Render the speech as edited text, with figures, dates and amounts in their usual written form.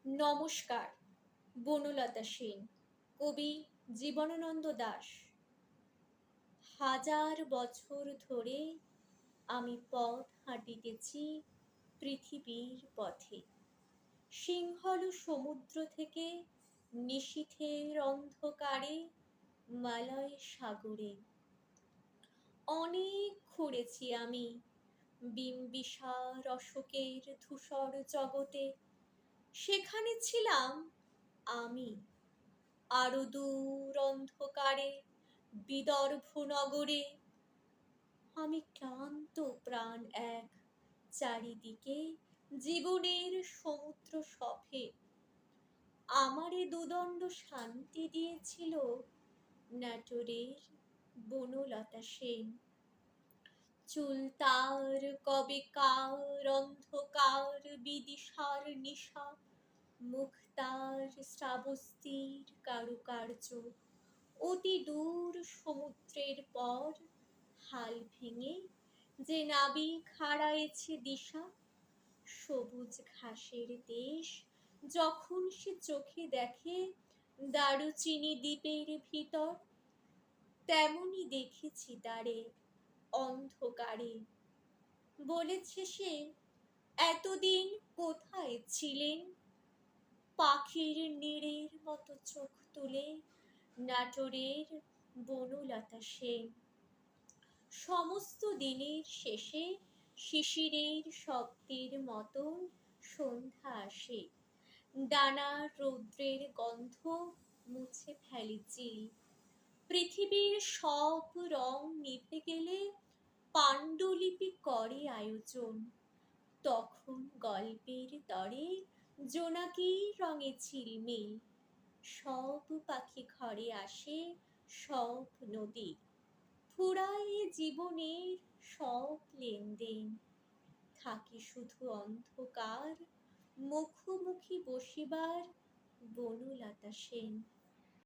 নমস্কার। বনলতা সেন, কবি জীবনানন্দ দাশ। হাজার বছর ধরে আমি পথ হাঁটিতেছি পৃথিবীর পথে। সিংহল সমুদ্র থেকে নিশীথের অন্ধকারে মালয় সাগরে। অনেক ঘুরেছি আমি বিম্বিসার অশোকের ধূসর জগতে। সেখানে ছিলাম আমি, আরো দূর অন্ধকারে বিদর্ভ নগরে। আমি ক্লান্ত প্রাণ এক, চারিদিকে জীবনের সমুদ্র সফে। আমারে দুদণ্ড শান্তি দিয়েছিল নাটোরের বনলতা সেন। চুল তার কবে কার অন্ধকার বিদিশার নিশা, মুখ তার শ্রাবস্তির কারুকার্য। অতি দূর সমুদ্রের পর হাল ভেঙে যে নাবিক হারায়েছে দিশা। সবুজ ঘাসের দেশ যখন সে চোখে দেখে দারুচিনি দ্বীপের ভিতর, তেমনি দেখেছি তারে অন্ধকারে। বলেছে সে, এতদিন কোথায় ছিলেন? পাখির নীড়ের মতো চোখ তুলে নাটোরের বনলতা সেন। সমস্ত দিনের শেষে শিশিরের শব্দের মতন সন্ধ্যা আসে। ডানার রৌদ্রের গন্ধ মুছে ফেলে চিল। পৃথিবীর সব রং নিভে গেলে পাণ্ডুলিপি করে আয়োজন। তখন গল্পের তরে জোনাকির রঙে ঝিলমিল। সব পাখি ঘরে আসে, সব নদী ফুরায় জীবনের সব লেনদেন। থাকে শুধু অন্ধকার, মুখোমুখি বসিবার বনলতা সেন।